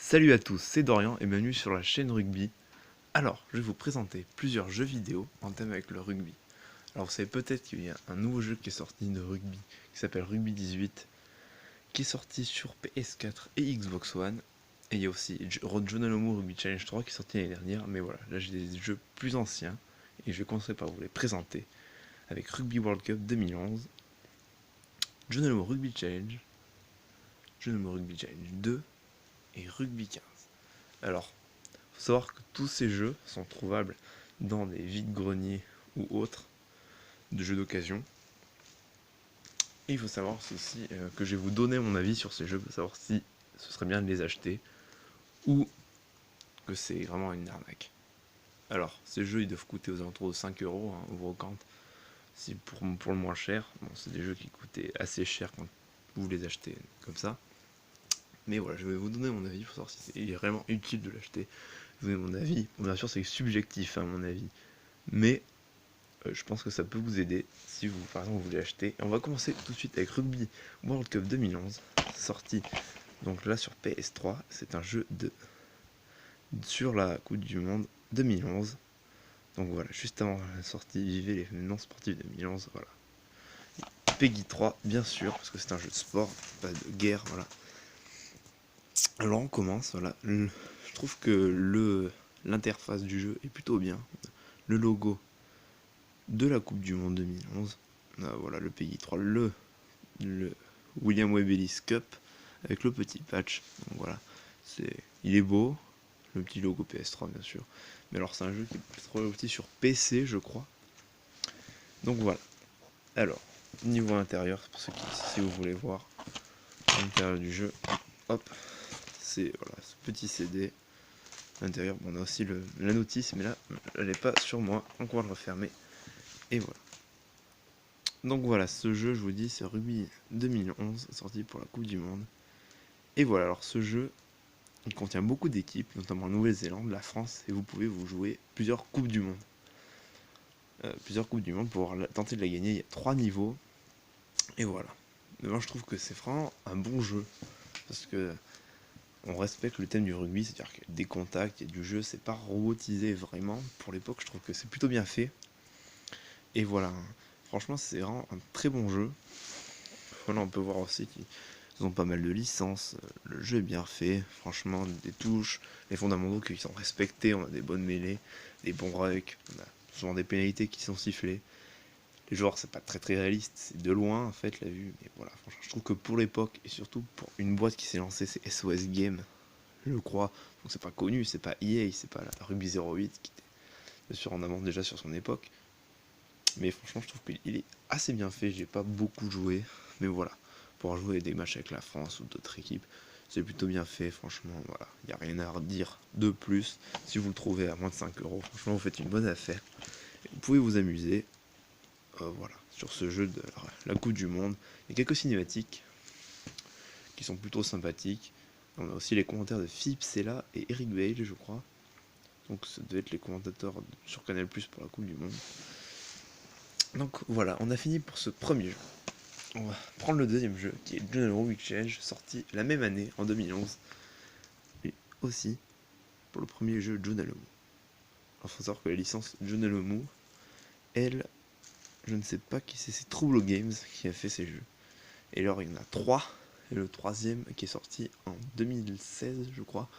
Salut à tous, c'est Dorian et bienvenue sur la chaîne Rugby. Alors, je vais vous présenter plusieurs jeux vidéo en thème avec le rugby. Alors, vous savez peut-être qu'il y a un nouveau jeu qui est sorti de rugby qui s'appelle Rugby 18, qui est sorti sur PS4 et Xbox One. Et il y a aussi Jonalomu Rugby Challenge 3 qui est sorti l'année dernière. Mais voilà, là j'ai des jeux plus anciens et je vais commencer par vous les présenter avec Rugby World Cup 2011, Jonalomu Rugby Challenge, Jonalomu Rugby Challenge 2 et Rugby 15. Alors, faut savoir que tous ces jeux sont trouvables dans des vides-greniers ou autres de jeux d'occasion. Et il faut savoir aussi que je vais vous donner mon avis sur ces jeux pour savoir si ce serait bien de les acheter ou que c'est vraiment une arnaque. Alors, ces jeux ils doivent coûter aux alentours de 5 euros au brocante. Si pour le moins cher, bon, c'est des jeux qui coûtaient assez cher quand vous les achetez comme ça. Mais voilà, je vais vous donner mon avis pour savoir si c'est vraiment utile de l'acheter. Je vais vous donner mon avis. Bon, bien sûr, c'est subjectif, mon avis. Mais je pense que ça peut vous aider si vous, par exemple, vous voulez acheter. Et on va commencer tout de suite avec Rugby World Cup 2011, sorti donc là sur PS3. C'est un jeu sur la Coupe du Monde 2011. Donc voilà, juste avant la sortie, vivez les événements sportifs 2011. Voilà. Peggy 3, bien sûr, parce que c'est un jeu de sport, pas de guerre. Voilà. Alors on commence. Voilà. Je trouve que l'interface du jeu est plutôt bien. Le logo de la Coupe du Monde 2011. Voilà, le pays 3, le William Webb Ellis Cup avec le petit patch. Donc voilà, il est beau, le petit logo PS3 bien sûr. Mais alors c'est un jeu qui est sorti sur PC je crois. Donc voilà. Alors, niveau intérieur, pour ceux qui, si vous voulez voir l'intérieur du jeu, hop, c'est voilà, ce petit CD. L'intérieur, bon, on a aussi la notice, mais là, elle n'est pas sur moi, donc on va le refermer. Et voilà. Donc voilà, ce jeu, je vous dis, c'est Rugby 2011, sorti pour la Coupe du Monde. Et voilà, alors ce jeu, il contient beaucoup d'équipes, notamment en Nouvelle-Zélande, la France, et vous pouvez vous jouer plusieurs Coupes du Monde. Plusieurs Coupes du Monde pour tenter de la gagner, il y a 3 niveaux. Et voilà. Mais moi je trouve que c'est vraiment un bon jeu, parce que on respecte le thème du rugby, c'est-à-dire qu'il y a des contacts, il y a du jeu, c'est pas robotisé vraiment. Pour l'époque, je trouve que c'est plutôt bien fait. Et voilà, franchement, c'est vraiment un très bon jeu. Voilà, on peut voir aussi qu'ils ont pas mal de licences. Le jeu est bien fait, franchement, des touches, les fondamentaux qui sont respectés. On a des bonnes mêlées, des bons rucks, on a souvent des pénalités qui sont sifflées. Les joueurs, c'est pas très réaliste, c'est de loin en fait la vue. Mais voilà, franchement, je trouve que pour l'époque et surtout pour une boîte qui s'est lancée, c'est SOS Game, je crois. Donc c'est pas connu, c'est pas EA, c'est pas la Ruby 08 qui était bien sûr en avant déjà sur son époque. Mais franchement, je trouve qu'il est assez bien fait. J'ai pas beaucoup joué, mais voilà. Pour jouer des matchs avec la France ou d'autres équipes, c'est plutôt bien fait. Franchement, voilà. Il n'y a rien à redire de plus. Si vous le trouvez à moins de 5 euros, franchement, vous faites une bonne affaire. Et vous pouvez vous amuser. Voilà. Sur ce jeu de la Coupe du Monde. Il y a quelques cinématiques qui sont plutôt sympathiques. On a aussi les commentaires de Philippe Sella et Eric Bale, je crois. Donc ça devait être les commentateurs sur Canal Plus pour la Coupe du Monde. Donc voilà, on a fini pour ce premier jeu. On va prendre le deuxième jeu qui est Jonalomu Challenge, sorti la même année en 2011. Et aussi pour le premier jeu Jonalomu. Il faut savoir que la licence Jonalomu, elle, je ne sais pas qui c'est Trouble Games qui a fait ces jeux. Et alors il y en a 3, et le troisième qui est sorti en 2016 je crois,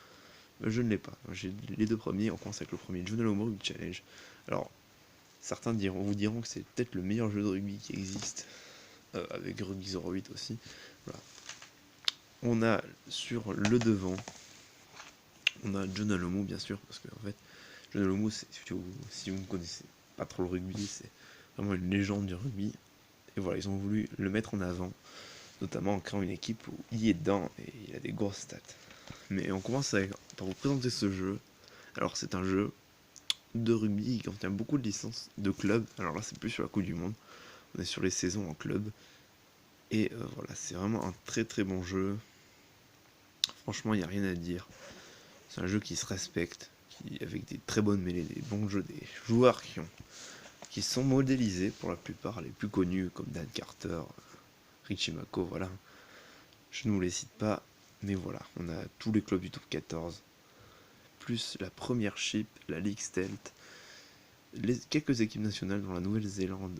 je ne l'ai pas. J'ai les deux premiers, on commence avec le premier Jonalomu Challenge. Alors certains vous diront que c'est peut-être le meilleur jeu de rugby qui existe, avec Rugby 08 aussi. Voilà. On a sur le devant, on a Jonalomu bien sûr, parce que en fait, Jonalomu, si vous ne connaissez pas trop le rugby, c'est vraiment une légende du rugby. Et voilà, ils ont voulu le mettre en avant, notamment en créant une équipe où il est dedans et il a des grosses stats. Mais on commence par vous présenter ce jeu. Alors c'est un jeu de rugby qui contient beaucoup de licences de clubs. Alors là, c'est plus sur la Coupe du Monde. On est sur les saisons en club. Et voilà, c'est vraiment un très bon jeu. Franchement, il n'y a rien à dire. C'est un jeu qui se respecte, avec des très bonnes mêlées, des bons jeux, des joueurs qui sont modélisés pour la plupart, les plus connus comme Dan Carter, Richie Mako, voilà. Je ne vous les cite pas. Mais voilà, on a tous les clubs du top 14, plus la première chip, la Ligue Stealth, quelques équipes nationales dans la Nouvelle-Zélande,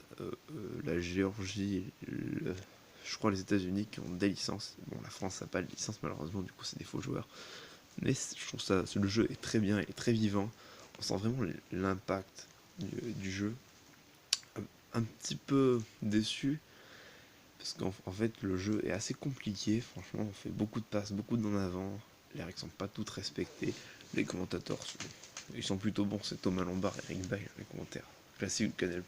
la Géorgie, je crois les États-Unis qui ont des licences. Bon, la France n'a pas de licence malheureusement, du coup c'est des faux joueurs. Mais je trouve ça, le jeu est très bien, il est très vivant. On sent vraiment l'impact du jeu. Un petit peu déçu parce qu'en fait le jeu est assez compliqué. Franchement, on fait beaucoup de passes, beaucoup d'en avant. Les règles sont pas toutes respectées. Les commentateurs ils sont plutôt bons. C'est Thomas Lombard et Eric Bail, les commentaires classiques de Canal+.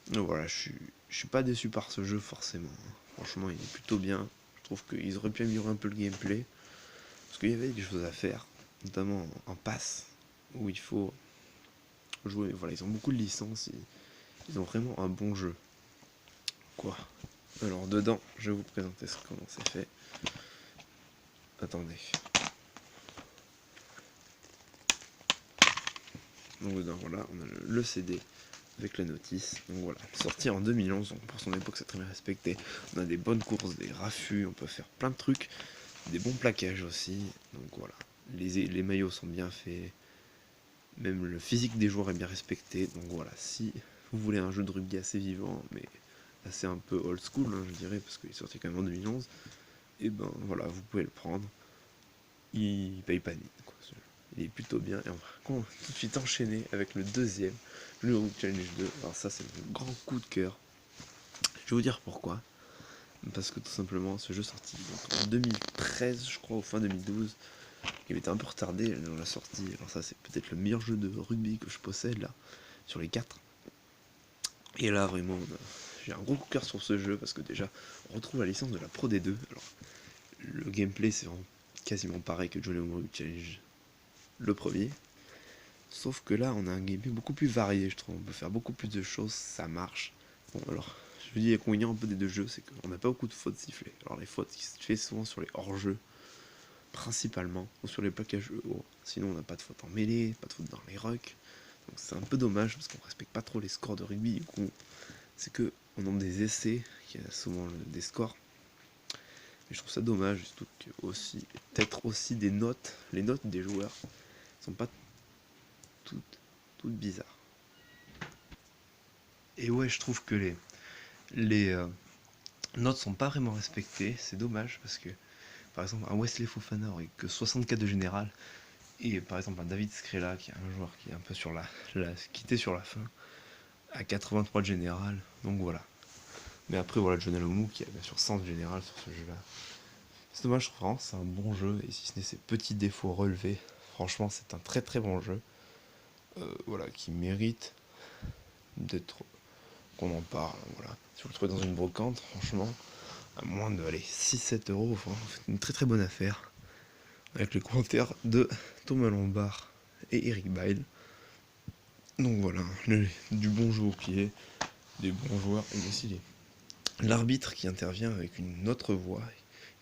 Donc voilà, je suis pas déçu par ce jeu forcément. Franchement, il est plutôt bien. Je trouve qu'ils auraient pu améliorer un peu le gameplay parce qu'il y avait des choses à faire, notamment en passe où il faut jouer. Voilà, ils ont beaucoup de licences. Ils ont vraiment un bon jeu. Quoi. Alors dedans, je vais vous présenter comment c'est fait. Attendez. Donc dedans, voilà, on a le CD avec la notice. Donc voilà, sorti en 2011, donc pour son époque c'est très bien respecté. On a des bonnes courses, des raffus, on peut faire plein de trucs, des bons plaquages aussi. Donc voilà, les maillots sont bien faits, même le physique des joueurs est bien respecté. Donc voilà, si vous voulez un jeu de rugby assez vivant, mais assez un peu old school, hein, je dirais, parce qu'il est sorti quand même en 2011, et ben voilà, vous pouvez le prendre. Il paye pas de mine, quoi. Il est plutôt bien. Et on va tout de suite enchaîner avec le deuxième, le Rugby Challenge 2. Alors ça, c'est mon grand coup de cœur. Je vais vous dire pourquoi. Parce que tout simplement, ce jeu sorti donc, en 2013, je crois, ou fin 2012, il était un peu retardé dans la sortie. Alors ça, c'est peut-être le meilleur jeu de rugby que je possède, là, sur les 4. Et là, vraiment, j'ai un gros coup de cœur sur ce jeu, parce que déjà, on retrouve la licence de la Pro D2. Alors, le gameplay, c'est quasiment pareil que Johnny Rugby Challenge le premier. Sauf que là, on a un gameplay beaucoup plus varié, je trouve. On peut faire beaucoup plus de choses, ça marche. Bon, alors, je vous dis, l'inconvénient un peu des deux jeux, c'est qu'on n'a pas beaucoup de fautes sifflées. Alors, les fautes qui se fait souvent sur les hors-jeux, principalement, ou sur les plaquages hauts. Sinon, on n'a pas de fautes en mêlée, pas de fautes dans les rucks. Donc, c'est un peu dommage parce qu'on respecte pas trop les scores de rugby. Du coup, c'est que au nombre des essais, qu'il y a souvent des scores. Mais je trouve ça dommage, surtout que aussi, peut-être aussi des notes, les notes des joueurs sont pas toutes bizarres. Et ouais, je trouve que les notes sont pas vraiment respectées, c'est dommage parce que par exemple un Wesley Fofana aurait que 64 de général et par exemple un David Skrela qui est un joueur qui est un peu sur quitté sur la fin à 83 de général, donc voilà. Mais après voilà John Alomou qui a bien sûr 100 de général sur ce jeu là. C'est dommage, je trouve vraiment c'est un bon jeu et si ce n'est ses petits défauts relevés, franchement c'est un très très bon jeu. Voilà, qui mérite d'être qu'on en parle, voilà. Si vous le trouvez dans une brocante, franchement, à moins de 6-7 euros, enfin, une très très bonne affaire. Avec les commentaires de Thomas Lombard et Eric Bail. Donc voilà, du bon jeu au pied, des bons joueurs, et aussi l'arbitre qui intervient avec une autre voix,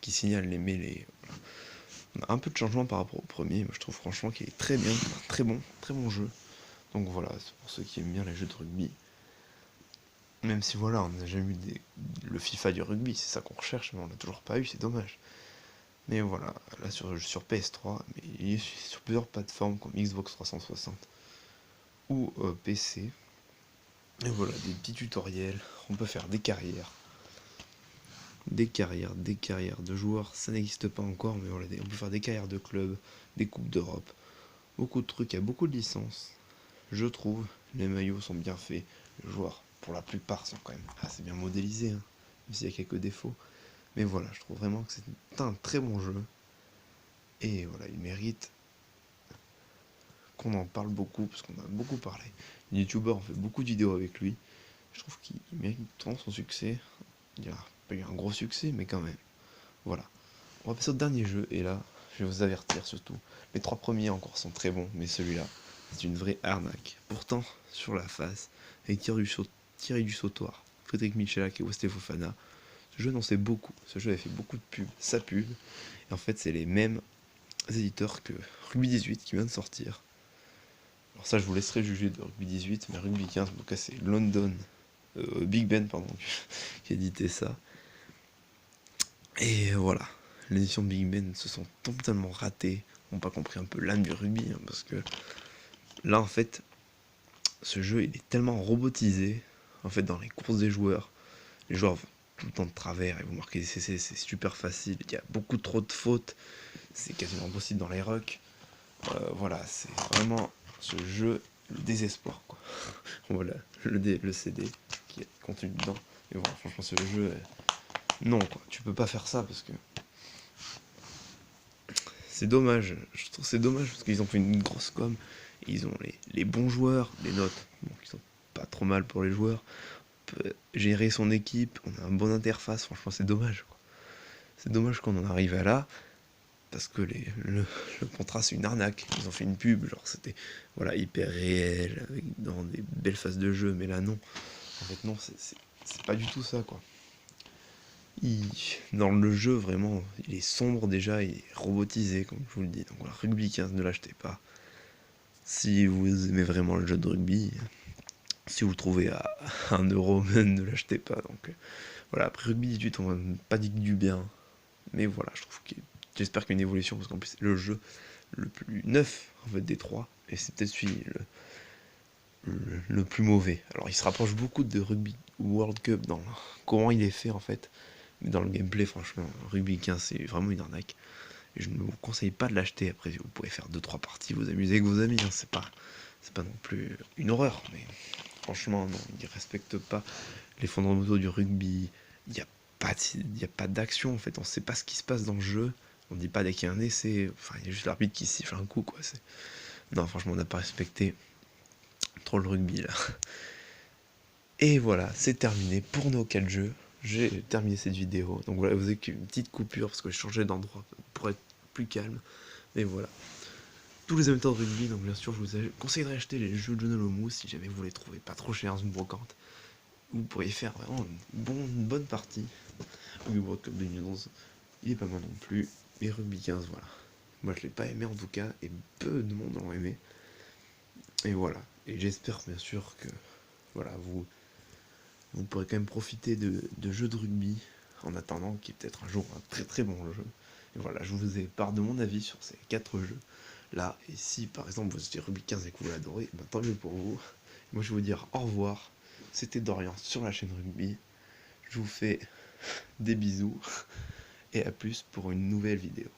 qui signale les mêlées. Voilà. On a un peu de changement par rapport au premier, mais je trouve franchement qu'il est très bien, très bon jeu. Donc voilà, c'est pour ceux qui aiment bien les jeux de rugby. Même si voilà, on n'a jamais eu le FIFA du rugby, c'est ça qu'on recherche, mais on l'a toujours pas eu, c'est dommage. Mais voilà, là sur PS3, mais il est sur plusieurs plateformes comme Xbox 360 ou PC. Et voilà, des petits tutoriels, on peut faire des carrières de joueurs, ça n'existe pas encore, mais voilà, on peut faire des carrières de clubs, des coupes d'Europe, beaucoup de trucs, il y a beaucoup de licences, je trouve, les maillots sont bien faits, les joueurs, pour la plupart, sont quand même assez bien modélisés, hein, même s'il y a quelques défauts. Mais voilà, je trouve vraiment que c'est un très bon jeu. Et voilà, il mérite qu'on en parle beaucoup, parce qu'on a beaucoup parlé. Les youtubeurs ont fait beaucoup de vidéos avec lui. Je trouve qu'il mérite tant son succès. Il n'y a pas eu un gros succès, mais quand même. Voilà. On va passer au dernier jeu, et là, je vais vous avertir surtout. Les 3 premiers encore sont très bons, mais celui-là, c'est une vraie arnaque. Pourtant, sur la face, avec Thierry du Sautoir, Frédéric Michalak et Wesley Fofana, ce jeu n'en sait beaucoup. Ce jeu avait fait beaucoup de pubs, sa pub. Et en fait, c'est les mêmes éditeurs que Rugby 18 qui vient de sortir. Alors ça, je vous laisserai juger de Rugby 18, mais Rugby 15, en tout cas, c'est London, Big Ben, pardon, qui a édité ça. Et voilà, l'édition Big Ben se sont totalement ratés, n'ont pas compris un peu l'âme du rugby, hein, parce que là en fait, ce jeu il est tellement robotisé, en fait dans les courses des joueurs, les joueurs vont tout le temps de travers et vous marquez des CC, c'est super facile, il y a beaucoup trop de fautes, c'est quasiment impossible dans les rucks. Voilà, c'est vraiment ce jeu, le désespoir quoi. Voilà, le CD qui est contenu dedans. Et voilà, franchement ce jeu, non quoi, tu peux pas faire ça parce que c'est dommage, je trouve c'est dommage parce qu'ils ont fait une grosse com, ils ont les bons joueurs, les notes, bon, qui sont pas trop mal pour les joueurs, on peut gérer son équipe, on a une bonne interface, franchement c'est dommage quoi. C'est dommage qu'on en arrive à là, parce que le contrat c'est une arnaque, ils ont fait une pub, genre c'était voilà, hyper réel, avec dans des belles phases de jeu, mais là non, en fait non, c'est pas du tout ça quoi. Dans le jeu, vraiment, il est sombre déjà, il est robotisé, comme je vous le dis. Donc voilà, Rugby 15, ne l'achetez pas. Si vous aimez vraiment le jeu de rugby, si vous le trouvez à 1€, ne l'achetez pas. Donc voilà, après Rugby 18, on va pas dire du bien. Mais voilà, j'espère qu'il y a une évolution, parce qu'en plus, c'est le jeu le plus neuf en fait, des trois. Et c'est peut-être celui le plus mauvais. Alors il se rapproche beaucoup de Rugby World Cup dans comment il est fait en fait. Mais dans le gameplay, franchement, Rugby 15, c'est vraiment une arnaque. Et je ne vous conseille pas de l'acheter. Après, vous pouvez faire 2-3 parties, vous amuser avec vos amis. Hein. C'est pas non plus une horreur. Mais franchement, non, ils ne respectent pas les fondamentaux du rugby. Il n'y a pas d'action en fait. On ne sait pas ce qui se passe dans le jeu. On ne dit pas dès qu'il y a un essai. Enfin, il y a juste l'arbitre qui siffle un coup. Quoi. Non, franchement, on n'a pas respecté trop le rugby là. Et voilà, c'est terminé pour nos 4 jeux. J'ai terminé cette vidéo. Donc voilà, vous avez qu'une petite coupure parce que je changeais d'endroit pour être plus calme. Et voilà. Tous les amateurs de rugby, donc bien sûr, je vous conseillerais d'acheter les jeux de John Olomouc si jamais vous les trouvez pas trop chers dans une brocante. Vous pourriez faire vraiment une bonne partie. Rugby World Cup 2011, il est pas mal non plus. Et Rugby 15, voilà. Moi je l'ai pas aimé en tout cas, et peu de monde l'ont aimé. Et voilà. Et j'espère bien sûr que voilà, vous pourrez quand même profiter de jeux de rugby en attendant qu'il y ait peut-être un jour un très très bon jeu. Et voilà, je vous ai part de mon avis sur ces 4 jeux là. Et si par exemple vous êtes Rugby 15 et que vous l'adorez, ben, tant mieux pour vous. Moi je vais vous dire au revoir. C'était Dorian sur la chaîne Rugby. Je vous fais des bisous et à plus pour une nouvelle vidéo.